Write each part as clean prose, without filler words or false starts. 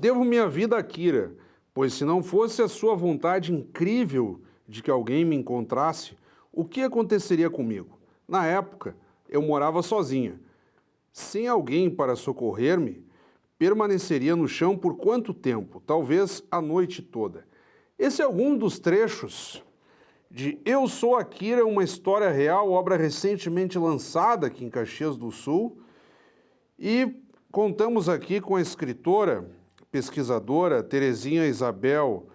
Devo minha vida a Kira, pois se não fosse a sua vontade incrível de que alguém me encontrasse, o que aconteceria comigo? Na época, eu morava sozinha. Sem alguém para socorrer-me, permaneceria no chão por quanto tempo? Talvez a noite toda. Esse é algum dos trechos de Eu Sou a Kira, uma história real, obra recentemente lançada aqui em Caxias do Sul. E contamos aqui com a escritora, pesquisadora Terezinha Isabel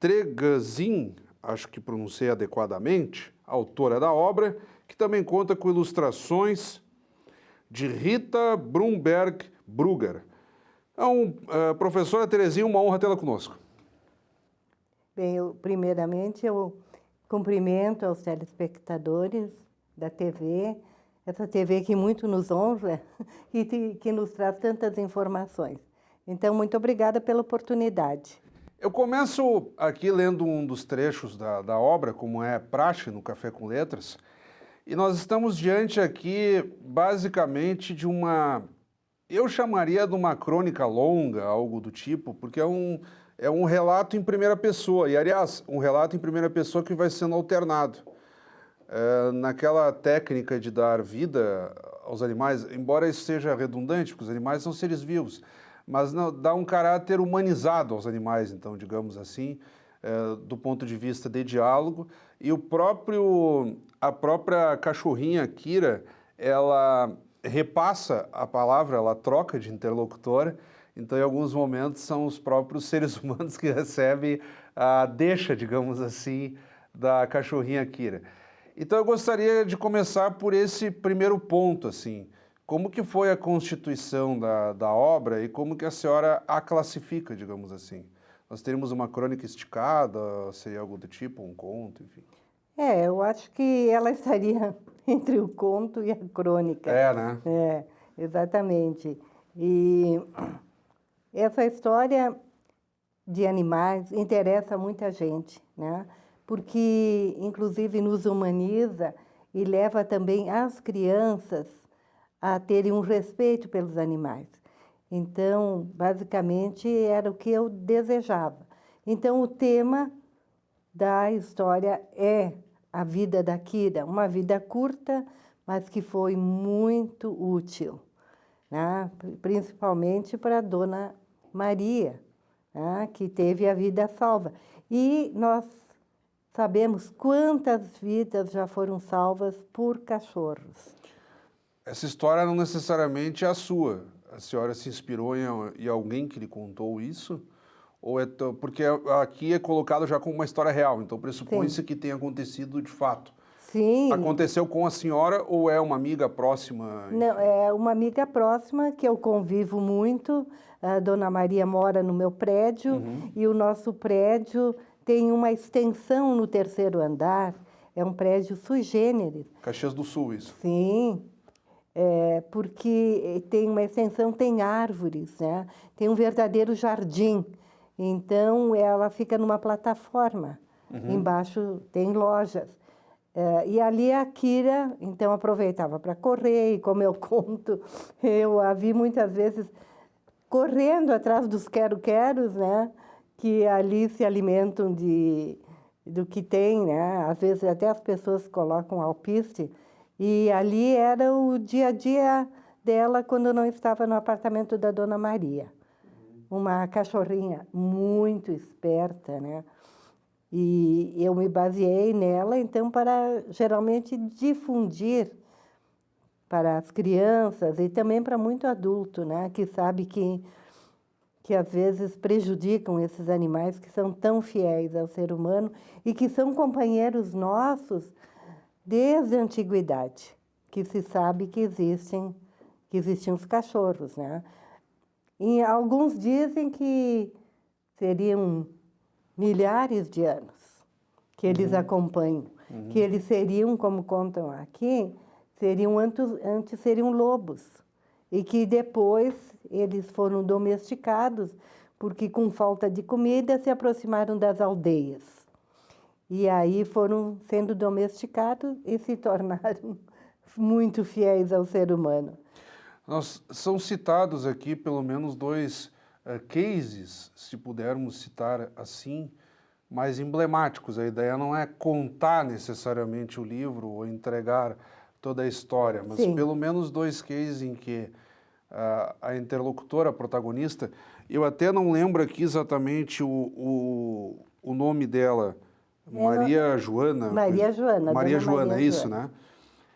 Tregazin, acho que pronunciei adequadamente, autora da obra, que também conta com ilustrações de Rita Brumberg Brugger. Então, professora Terezinha, uma honra tê-la conosco. Bem, primeiramente eu cumprimento aos telespectadores da TV, essa TV que muito nos honra e que nos traz tantas informações. Então, muito obrigada pela oportunidade. Eu começo aqui lendo um dos trechos da obra, como é praxe no Café com Letras, e nós estamos diante aqui, basicamente, de uma... Eu chamaria de uma crônica longa, algo do tipo, porque é um relato em primeira pessoa, e, aliás, um relato em primeira pessoa que vai sendo alternado. Naquela técnica de dar vida aos animais, embora isso seja redundante, porque os animais são seres vivos, mas não, dá um caráter humanizado aos animais, então, digamos assim, do ponto de vista de diálogo, e a própria cachorrinha Kira, ela repassa a palavra, ela troca de interlocutora, então em alguns momentos são os próprios seres humanos que recebem a deixa, digamos assim, da cachorrinha Kira. Então eu gostaria de começar por esse primeiro ponto, assim, como que foi a constituição da obra e como que a senhora a classifica, digamos assim? Nós teríamos uma crônica esticada, seria algo do tipo, um conto, enfim? Eu acho que ela estaria entre o conto e a crônica. Né? Exatamente. E essa história de animais interessa muita gente, né? Porque, inclusive, nos humaniza e leva também as crianças a terem um respeito pelos animais. Então, basicamente, era o que eu desejava. Então, o tema da história é a vida da Kira, uma vida curta, mas que foi muito útil, né? Principalmente para a Dona Maria, né? Que teve a vida salva. E nós sabemos quantas vidas já foram salvas por cachorros. Essa história não necessariamente é a sua. A senhora se inspirou em alguém que lhe contou isso? Ou porque aqui é colocado já como uma história real, então pressupõe-se que tenha acontecido de fato. Sim. Aconteceu com a senhora ou é uma amiga próxima? Enfim? Não, é uma amiga próxima que eu convivo muito. A Dona Maria mora no meu prédio e o nosso prédio tem uma extensão no terceiro andar. É um prédio sui generis. Caxias do Sul, isso? Sim. Porque tem uma extensão, tem árvores, né? Tem um verdadeiro jardim. Então, ela fica numa plataforma. Embaixo tem lojas. E ali a Kira, então, aproveitava para correr, e como eu conto, eu a vi muitas vezes correndo atrás dos quero-queros, né? Que ali se alimentam do que tem, né? Às vezes até as pessoas colocam alpiste. E ali era o dia a dia dela quando eu não estava no apartamento da Dona Maria. Uma cachorrinha muito esperta, né? E eu me baseei nela, então, para geralmente difundir para as crianças e também para muito adulto, né? Que sabe que às vezes prejudicam esses animais que são tão fiéis ao ser humano e que são companheiros nossos desde a antiguidade, que se sabe que existem os cachorros, né? E alguns dizem que seriam milhares de anos que eles acompanham, que eles seriam, como contam aqui, antes seriam lobos, e que depois eles foram domesticados, porque com falta de comida se aproximaram das aldeias. E aí foram sendo domesticados e se tornaram muito fiéis ao ser humano. São citados aqui pelo menos dois cases, se pudermos citar assim, mais emblemáticos. A ideia não é contar necessariamente o livro ou entregar toda a história, mas Sim. pelo menos 2 cases em que a interlocutora, a protagonista, eu até não lembro aqui exatamente o nome dela, Maria Joana. Maria Joana, Maria Dona Joana, Maria é isso, Joana.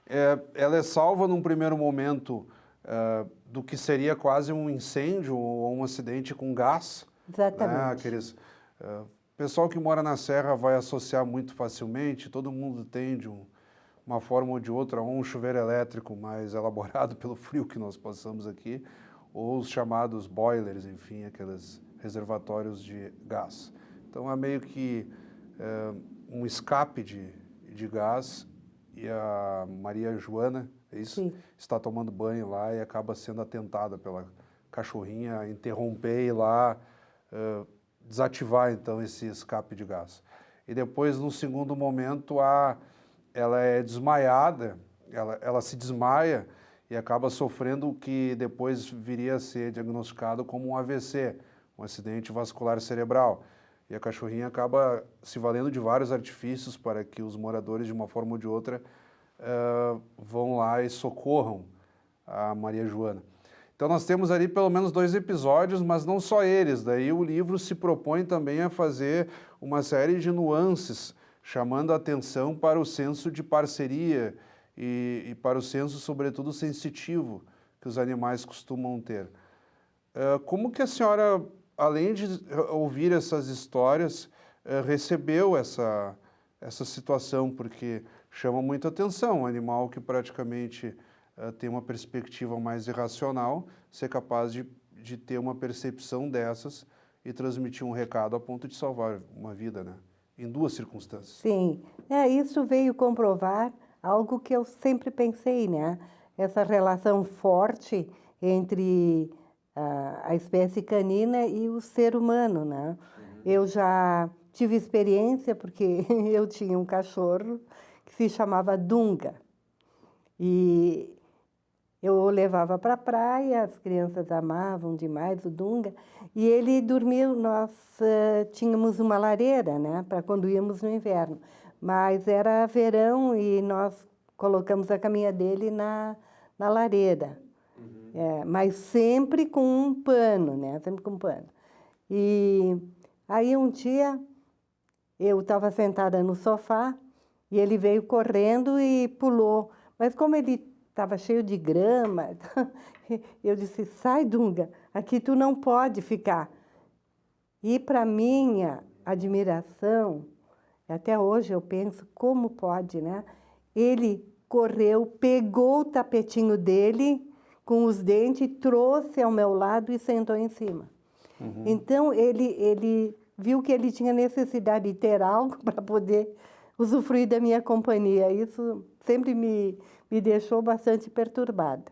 né? Ela é salva num primeiro momento do que seria quase um incêndio ou um acidente com gás. Exatamente. Né? Pessoal que mora na Serra vai associar muito facilmente, todo mundo tem de uma forma ou de outra, ou um chuveiro elétrico mais elaborado pelo frio que nós passamos aqui, ou os chamados boilers, enfim, aqueles reservatórios de gás. Então é meio que um escape de gás, e a Maria Joana, é isso? Sim. Está tomando banho lá e acaba sendo atentada pela cachorrinha, interromper e lá desativar então esse escape de gás. E depois, no segundo momento, ela é desmaiada, ela se desmaia e acaba sofrendo o que depois viria a ser diagnosticado como um AVC, um acidente vascular cerebral. E a cachorrinha acaba se valendo de vários artifícios para que os moradores, de uma forma ou de outra, vão lá e socorram a Maria Joana. Então nós temos ali pelo menos 2 episódios, mas não só eles. Daí o livro se propõe também a fazer uma série de nuances, chamando a atenção para o senso de parceria e para o senso, sobretudo, sensitivo que os animais costumam ter. Como que a senhora, além de ouvir essas histórias, recebeu essa situação? Porque chama muita atenção um animal que praticamente tem uma perspectiva mais irracional, ser capaz de ter uma percepção dessas e transmitir um recado a ponto de salvar uma vida, né? Em 2 circunstâncias. Sim, isso veio comprovar algo que eu sempre pensei, né? Essa relação forte entre a espécie canina e o ser humano, né? Eu já tive experiência porque eu tinha um cachorro que se chamava Dunga. E eu o levava para a praia, as crianças amavam demais o Dunga, e ele dormia, nós tínhamos uma lareira, né, para quando íamos no inverno, mas era verão e nós colocamos a caminha dele na lareira, mas sempre com um pano, né, sempre com um pano. E aí um dia eu estava sentada no sofá e ele veio correndo e pulou, mas como ele estava cheio de grama, eu disse, sai, Dunga, aqui tu não pode ficar. E para minha admiração, até hoje eu penso, como pode, né? Ele correu, pegou o tapetinho dele com os dentes, trouxe ao meu lado e sentou em cima. Então, ele viu que ele tinha necessidade de ter algo para poder usufruir da minha companhia. Isso sempre me deixou bastante perturbada.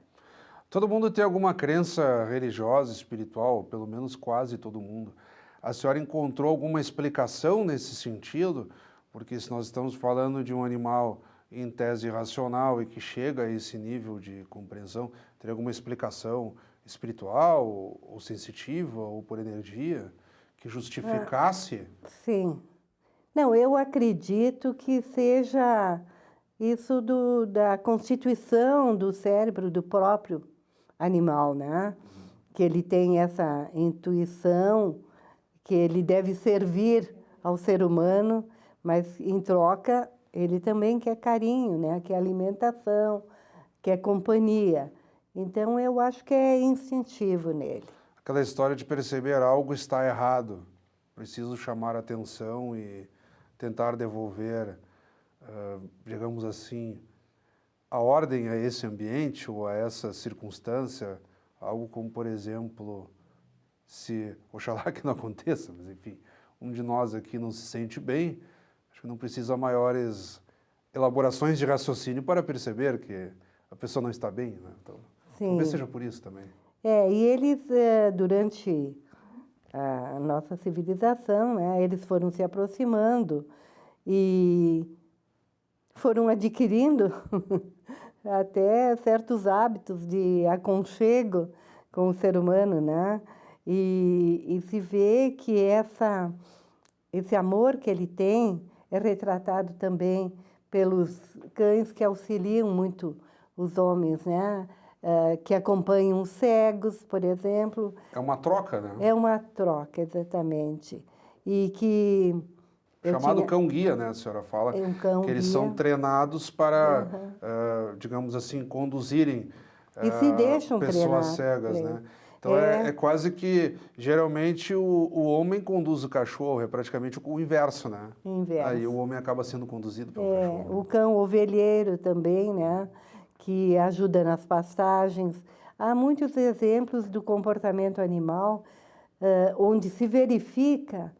Todo mundo tem alguma crença religiosa, espiritual, pelo menos quase todo mundo. A senhora encontrou alguma explicação nesse sentido? Porque se nós estamos falando de um animal em tese racional e que chega a esse nível de compreensão, teria alguma explicação espiritual ou sensitiva ou por energia que justificasse? Sim. Não, eu acredito que seja isso da constituição do cérebro do próprio animal, né? Que ele tem essa intuição, que ele deve servir ao ser humano, mas em troca ele também quer carinho, né? Quer alimentação, quer companhia. Então eu acho que é instintivo nele. Aquela história de perceber algo está errado, preciso chamar atenção e tentar devolver, digamos assim, a ordem a esse ambiente ou a essa circunstância, algo como, por exemplo, se, oxalá que não aconteça, mas enfim, um de nós aqui não se sente bem, acho que não precisa maiores elaborações de raciocínio para perceber que a pessoa não está bem, né? Então, talvez seja por isso também. E eles, durante a nossa civilização, né, eles foram se aproximando e foram adquirindo até certos hábitos de aconchego com o ser humano, né? E se vê que esse amor que ele tem é retratado também pelos cães que auxiliam muito os homens, né? Que acompanham os cegos, por exemplo. É uma troca, né? É uma troca, exatamente. E que... Chamado cão-guia, né? A senhora fala É um cão-guia. que eles são treinados para, digamos assim, conduzirem E se deixam pessoas treinar. cegas, né? Então é quase que, geralmente, o homem conduz o cachorro, é praticamente o inverso, né? Inverso. Aí o homem acaba sendo conduzido pelo cachorro. O cão ovelheiro também, né? Que ajuda nas pastagens. Há muitos exemplos do comportamento animal onde se verifica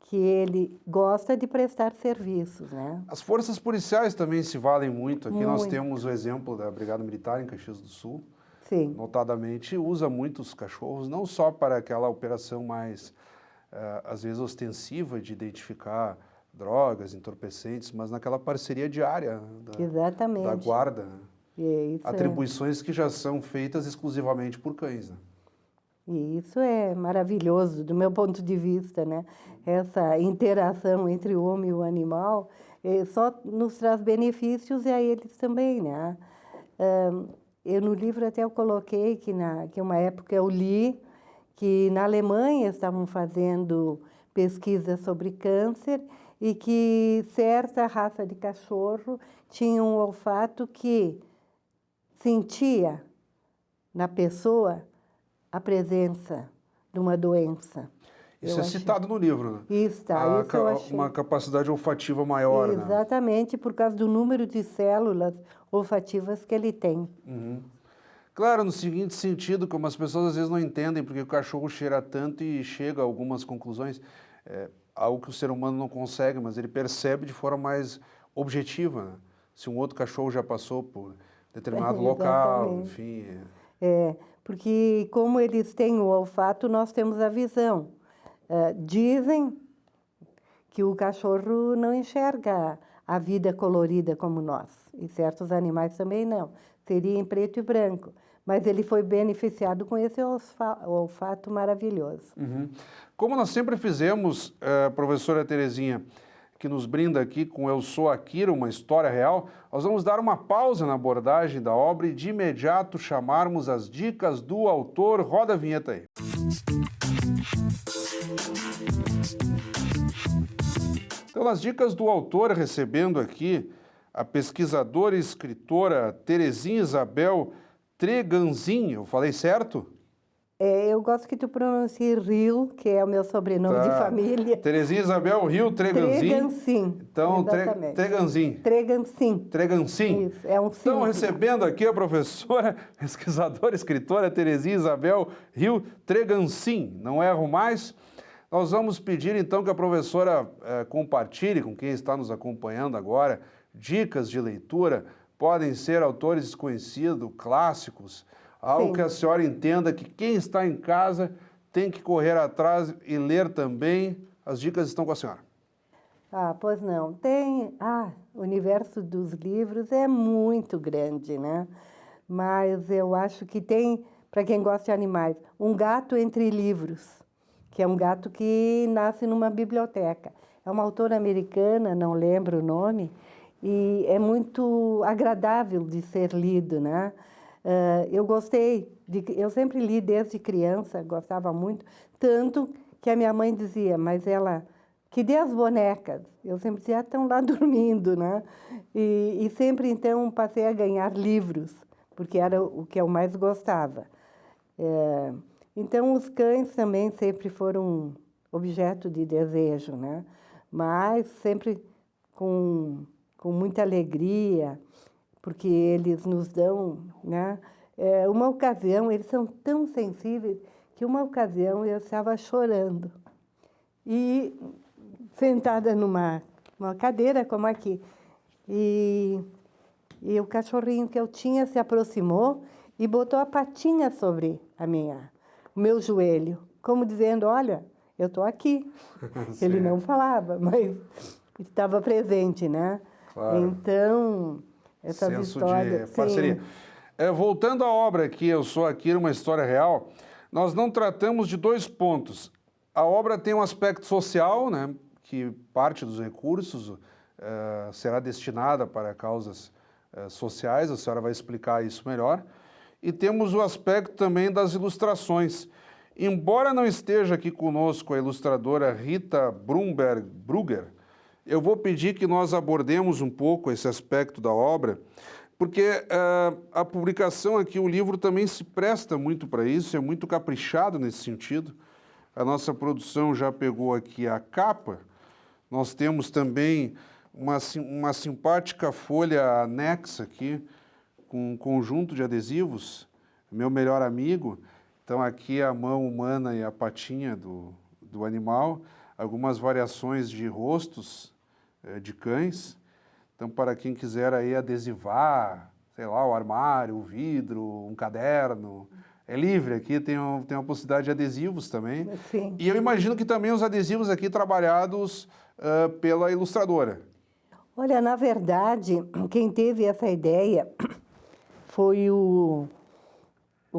que ele gosta de prestar serviços, né? As forças policiais também se valem muito. Aqui nós Muito. temos o exemplo da Brigada Militar em Caxias do Sul. Sim. Notadamente, usa muitos cachorros, não só para aquela operação mais, às vezes, ostensiva de identificar drogas, entorpecentes, mas naquela parceria diária Exatamente. da guarda. Isso Atribuições que já são feitas exclusivamente por cães, né? E isso é maravilhoso, do meu ponto de vista, né? Essa interação entre o homem e o animal só nos traz benefícios e a eles também, né? Eu no livro até eu coloquei que uma época eu li que na Alemanha estavam fazendo pesquisas sobre câncer e que certa raça de cachorro tinha um olfato que sentia na pessoa a presença de uma doença. Isso é citado no livro, né? Está, isso eu achei. Uma capacidade olfativa maior, né? Exatamente, por causa do número de células olfativas que ele tem. Uhum. Claro, no seguinte sentido, como as pessoas às vezes não entendem porque o cachorro cheira tanto e chega a algumas conclusões, algo que o ser humano não consegue, mas ele percebe de forma mais objetiva, né? Se um outro cachorro já passou por determinado local, enfim. Porque como eles têm o olfato, nós temos a visão. Dizem que o cachorro não enxerga a vida colorida como nós, e certos animais também não. Seria em preto e branco, mas ele foi beneficiado com esse olfato maravilhoso. Uhum. Como nós sempre fizemos, professora Terezinha, que nos brinda aqui com Eu Sou Akira, uma história real, nós vamos dar uma pausa na abordagem da obra e de imediato chamarmos as dicas do autor. Roda a vinheta aí. Então, as dicas do autor, recebendo aqui a pesquisadora e escritora Terezinha Isabel Treganzin, eu falei certo? Eu gosto que tu pronuncie Rio, que é o meu sobrenome de família. Terezinha Isabel Rio Treganzin. Treganzin. Então, exatamente. Treganzin. Treganzin. Treganzin. Isso, é um Então, recebendo aqui a professora, pesquisadora, escritora Terezinha Isabel Rio Treganzin. Não erro mais. Nós vamos pedir, então, que a professora compartilhe com quem está nos acompanhando agora dicas de leitura. Podem ser autores desconhecidos, clássicos, algo Sim. que a senhora entenda que quem está em casa tem que correr atrás e ler também. As dicas estão com a senhora. Pois não. O universo dos livros é muito grande, né? Mas eu acho que tem, para quem gosta de animais, Um Gato Entre Livros, que é um gato que nasce numa biblioteca. É uma autora americana, não lembro o nome, e é muito agradável de ser lido, né? Eu gostei, eu sempre li desde criança, gostava muito, tanto que a minha mãe dizia, mas ela, que dê as bonecas. Eu sempre dizia, estão lá dormindo, né? E sempre, então, passei a ganhar livros, porque era o que eu mais gostava. Então, os cães também sempre foram objeto de desejo, né? Mas sempre com muita alegria, porque eles nos dão, né? Uma ocasião, eles são tão sensíveis, que uma ocasião eu estava chorando. E sentada numa cadeira como aqui. E o cachorrinho que eu tinha se aproximou e botou a patinha sobre o meu joelho, como dizendo, olha, eu estou aqui. Ele não falava, mas estava presente, né? Claro. Então, essas Senso histórias... de parceria. Voltando à obra aqui, Eu Sou Akira, uma história real, nós não tratamos de dois pontos. A obra tem um aspecto social, né, que parte dos recursos será destinada para causas sociais, a senhora vai explicar isso melhor. E temos o aspecto também das ilustrações. Embora não esteja aqui conosco a ilustradora Rita Brugger, eu vou pedir que nós abordemos um pouco esse aspecto da obra, porque a publicação aqui, o livro também se presta muito para isso, é muito caprichado nesse sentido. A nossa produção já pegou aqui a capa, nós temos também uma simpática folha anexa aqui, com um conjunto de adesivos, meu melhor amigo. Então aqui a mão humana e a patinha do animal, algumas variações de rostos de cães. Então para quem quiser aí adesivar, sei lá, o armário, o vidro, um caderno, é livre aqui, tem uma possibilidade de adesivos também. Sim. E eu imagino que também os adesivos aqui trabalhados pela ilustradora. Olha, na verdade, quem teve essa ideia foi o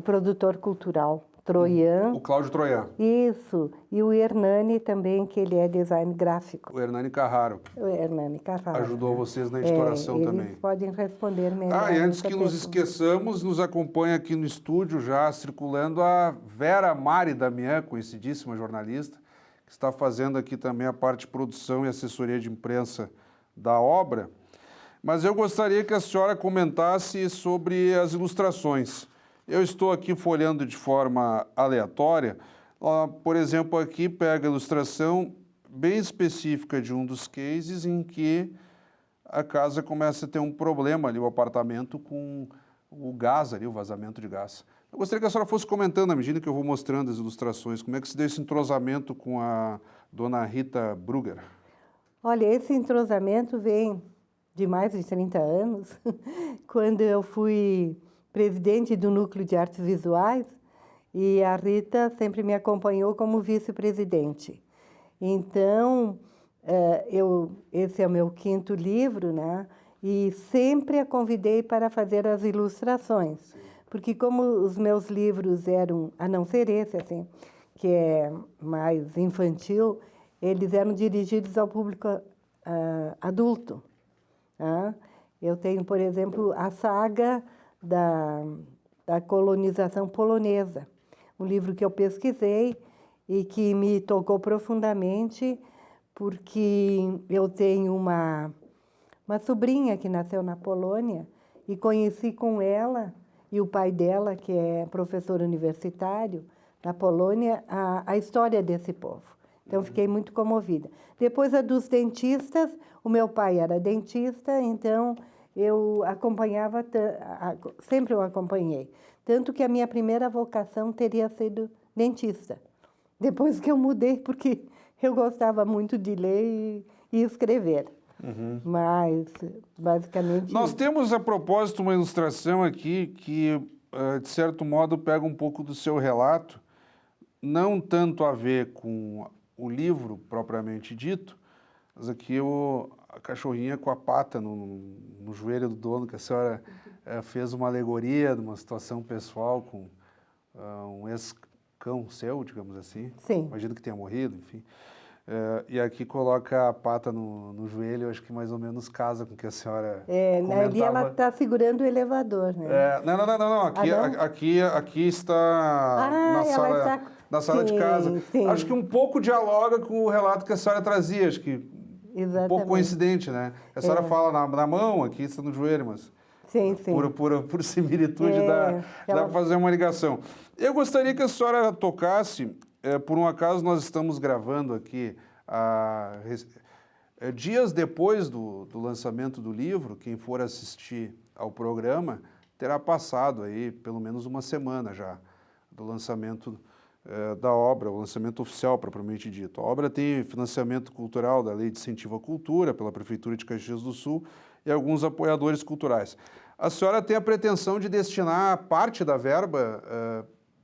produtor cultural, Troian. O Cláudio Troian. Isso, e o Hernani também, que ele é design gráfico. O Hernani Carraro. O Hernani Carraro. Ajudou vocês na editoração eles também. Podem responder melhor. E antes que nos pergunta. esqueçamos, nos acompanha aqui no estúdio já circulando a Vera Mari Damian, conhecidíssima jornalista, que está fazendo aqui também a parte de produção e assessoria de imprensa da obra. Mas eu gostaria que a senhora comentasse sobre as ilustrações. Eu estou aqui folheando de forma aleatória. Por exemplo, aqui pega a ilustração bem específica de um dos cases em que a casa começa a ter um problema ali, o apartamento, com o gás ali, o vazamento de gás. Eu gostaria que a senhora fosse comentando, à medida que eu vou mostrando as ilustrações, como é que se deu esse entrosamento com a dona Rita Brugger. Olha, esse entrosamento vem de mais de 30 anos, quando eu fui presidente do Núcleo de Artes Visuais e a Rita sempre me acompanhou como vice-presidente. Então, esse é o meu 5º livro, né? E sempre a convidei para fazer as ilustrações. Sim. Porque como os meus livros eram, a não ser esse, assim, que é mais infantil, eles eram dirigidos ao público adulto. Eu tenho, por exemplo, a saga da colonização polonesa, um livro que eu pesquisei e que me tocou profundamente, porque eu tenho uma sobrinha que nasceu na Polônia e conheci com ela e o pai dela, que é professor universitário na Polônia, a história desse povo. Então, fiquei muito comovida. Depois, a dos dentistas, o meu pai era dentista, então eu acompanhava, sempre eu acompanhei. Tanto que a minha primeira vocação teria sido dentista. Depois que eu mudei, porque eu gostava muito de ler e escrever. Uhum. Mas, basicamente... Nós temos, a propósito, uma ilustração aqui que, de certo modo, pega um pouco do seu relato, não tanto a ver com o livro propriamente dito, mas aqui a cachorrinha com a pata no joelho do dono, que a senhora fez uma alegoria de uma situação pessoal com um ex-cão seu, digamos assim. Sim. Imagino que tenha morrido, enfim. E aqui coloca a pata no joelho, acho que mais ou menos casa com o que a senhora comentava. Ali ela está segurando o elevador, né? Não. Aqui está na sala de casa. Sim. Acho que um pouco dialoga com o relato que a senhora trazia, acho que exatamente. Um pouco coincidente, né? A senhora fala na mão, aqui está no joelho, mas sim. Por similitude dá para fazer uma ligação. Eu gostaria que a senhora tocasse, por um acaso nós estamos gravando aqui, dias depois do lançamento do livro, quem for assistir ao programa terá passado aí pelo menos uma semana já do lançamento da obra, o lançamento oficial propriamente dito. A obra tem financiamento cultural da Lei de Incentivo à Cultura, pela Prefeitura de Caxias do Sul e alguns apoiadores culturais. A senhora tem a pretensão de destinar parte da verba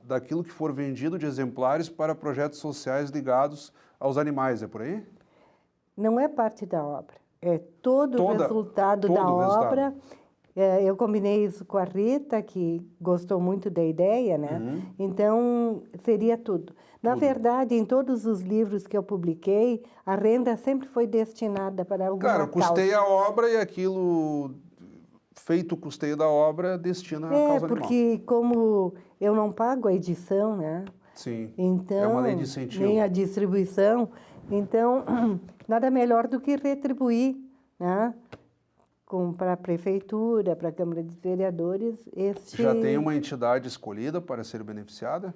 daquilo que for vendido de exemplares para projetos sociais ligados aos animais, é por aí? Não é parte da obra, é todo o resultado da obra. Eu combinei isso com a Rita, que gostou muito da ideia, né? Então, seria tudo. Na verdade, em todos os livros que eu publiquei, a renda sempre foi destinada para alguma Claro, custeia causa. a obra e aquilo, feito o custeio da obra, destina à causa animal. Porque como eu não pago a edição, né? Sim, Então, é uma lei de incentivo. nem a distribuição, então, nada melhor do que retribuir, né? Para a prefeitura, para a Câmara de Vereadores, Já tem uma entidade escolhida para ser beneficiada?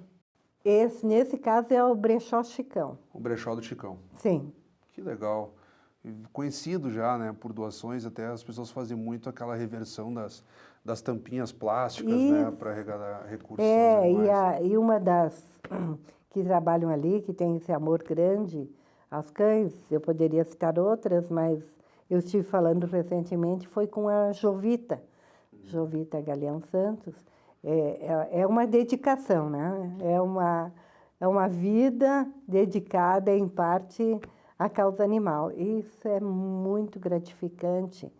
nesse caso é o Brechó Chicão. O Brechó do Chicão. Sim. Que legal. Conhecido já, né, por doações, até as pessoas fazem muito aquela reversão das tampinhas plásticas, né, para arrecadar recursos aos animais. E uma das que trabalham ali, que tem esse amor grande aos cães, eu poderia citar outras, mas eu estive falando recentemente, foi com a Jovita, Jovita Galeão Santos. É uma dedicação, né? É uma vida dedicada, em parte, à causa animal. Isso é muito gratificante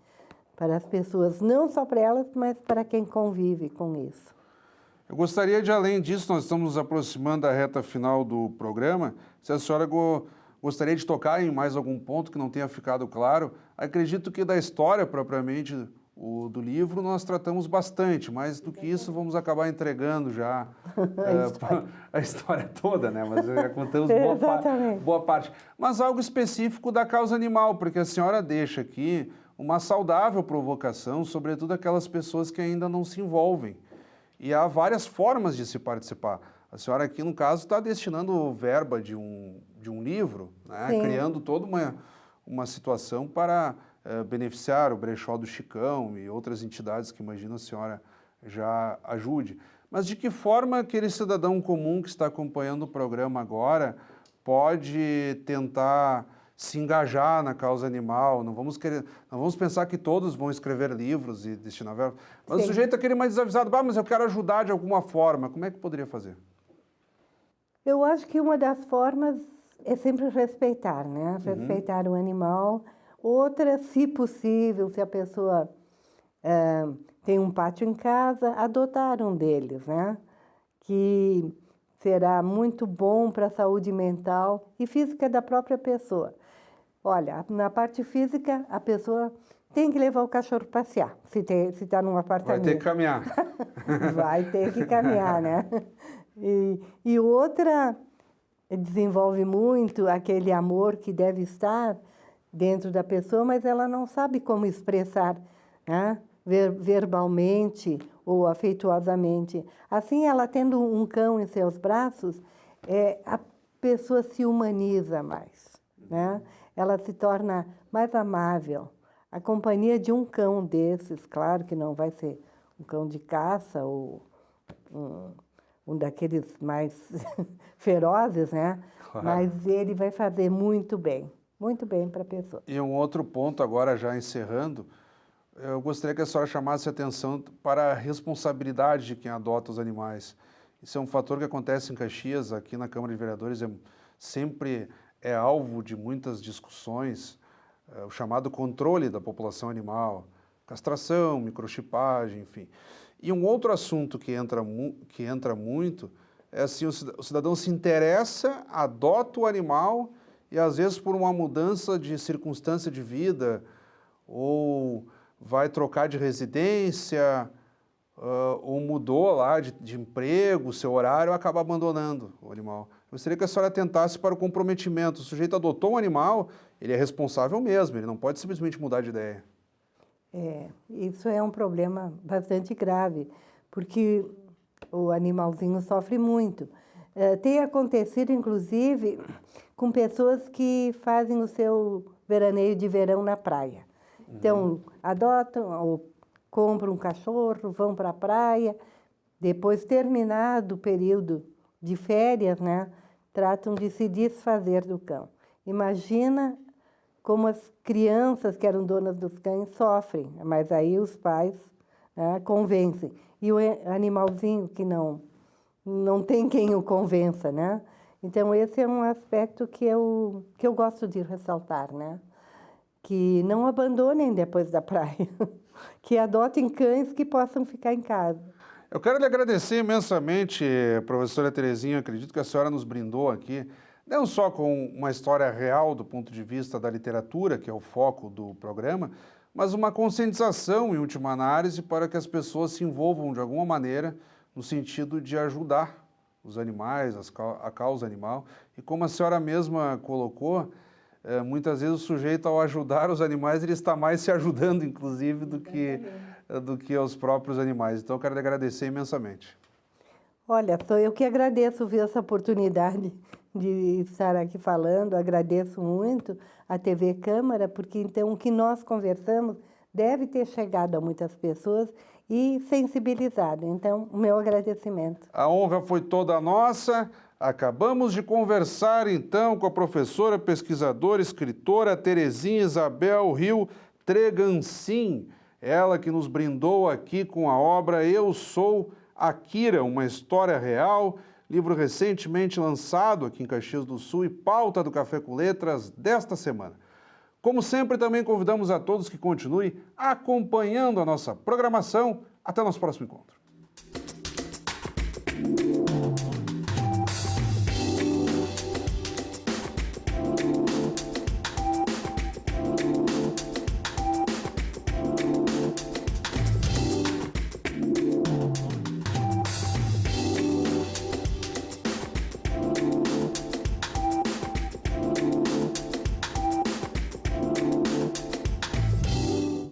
para as pessoas, não só para elas, mas para quem convive com isso. Eu gostaria de, além disso, nós estamos nos aproximando da reta final do programa, se a senhora gostaria de tocar em mais algum ponto que não tenha ficado claro. Acredito que da história propriamente do livro nós tratamos bastante, mas do que isso vamos acabar entregando já a história toda, né? Mas já contamos boa parte. Mas algo específico da causa animal, porque a senhora deixa aqui uma saudável provocação, sobretudo aquelas pessoas que ainda não se envolvem. E há várias formas de se participar. A senhora aqui, no caso, está destinando verba de um livro, né? Criando toda uma situação para beneficiar o Brechó do Chicão e outras entidades que imagino a senhora já ajude. Mas de que forma aquele cidadão comum que está acompanhando o programa agora pode tentar se engajar na causa animal? Não vamos pensar que todos vão escrever livros e destinar verba. Mas o sujeito é aquele mais desavisado, mas eu quero ajudar de alguma forma. Como é que poderia fazer? Eu acho que uma das formas é sempre respeitar, né? Respeitar o animal. Outra, se possível, se a pessoa tem um pátio em casa, adotar um deles, né? Que será muito bom para a saúde mental e física da própria pessoa. Olha, na parte física, a pessoa tem que levar o cachorro passear, se está num apartamento. Vai ter que caminhar. Vai ter que caminhar, né? E outra, desenvolve muito aquele amor que deve estar dentro da pessoa, mas ela não sabe como expressar, né? Verbalmente ou afetuosamente. Assim, ela tendo um cão em seus braços, a pessoa se humaniza mais, né? Ela se torna mais amável. A companhia de um cão desses, claro que não vai ser um cão de caça ou um daqueles mais ferozes, né? Claro. Mas ele vai fazer muito bem para a pessoa. E um outro ponto, agora já encerrando, eu gostaria que a senhora chamasse a atenção para a responsabilidade de quem adota os animais. Isso é um fator que acontece em Caxias, aqui na Câmara de Vereadores, sempre é alvo de muitas discussões, o chamado controle da população animal, castração, microchipagem, enfim. E um outro assunto que entra muito é assim, o cidadão se interessa, adota o animal e às vezes por uma mudança de circunstância de vida ou vai trocar de residência ou mudou lá de emprego, seu horário, acaba abandonando o animal. Eu gostaria que a senhora tentasse para o comprometimento. O sujeito adotou um animal, ele é responsável mesmo, ele não pode simplesmente mudar de ideia. Isso é um problema bastante grave, porque o animalzinho sofre muito. Tem acontecido, inclusive, com pessoas que fazem o seu veraneio de verão na praia. Então, adotam ou compram um cachorro, vão para a praia, depois, terminado o período de férias, né, tratam de se desfazer do cão. Imagina como as crianças que eram donas dos cães sofrem, mas aí os pais convencem. E o animalzinho que não tem quem o convença, né? Então, esse é um aspecto que eu gosto de ressaltar, né? que não abandonem depois da praia, que adotem cães que possam ficar em casa. Eu quero lhe agradecer imensamente, professora Terezinha. Acredito que a senhora nos brindou aqui, não só com uma história real do ponto de vista da literatura, que é o foco do programa, mas uma conscientização, em última análise, para que as pessoas se envolvam de alguma maneira no sentido de ajudar os animais, a causa animal. E como a senhora mesma colocou, muitas vezes o sujeito, ao ajudar os animais, ele está mais se ajudando, inclusive, do que aos próprios animais. Então, eu quero lhe agradecer imensamente. Olha, sou eu que agradeço ver essa oportunidade de estar aqui falando, agradeço muito a TV Câmara, porque então o que nós conversamos deve ter chegado a muitas pessoas e sensibilizado. Então, o meu agradecimento. A honra foi toda nossa. Acabamos de conversar, então, com a professora, pesquisadora, escritora Terezinha Isabel Rio Tregancin, ela que nos brindou aqui com a obra Eu Sou Akira, uma história real, livro recentemente lançado aqui em Caxias do Sul e pauta do Café com Letras desta semana. Como sempre, também convidamos a todos que continuem acompanhando a nossa programação. Até o nosso próximo encontro.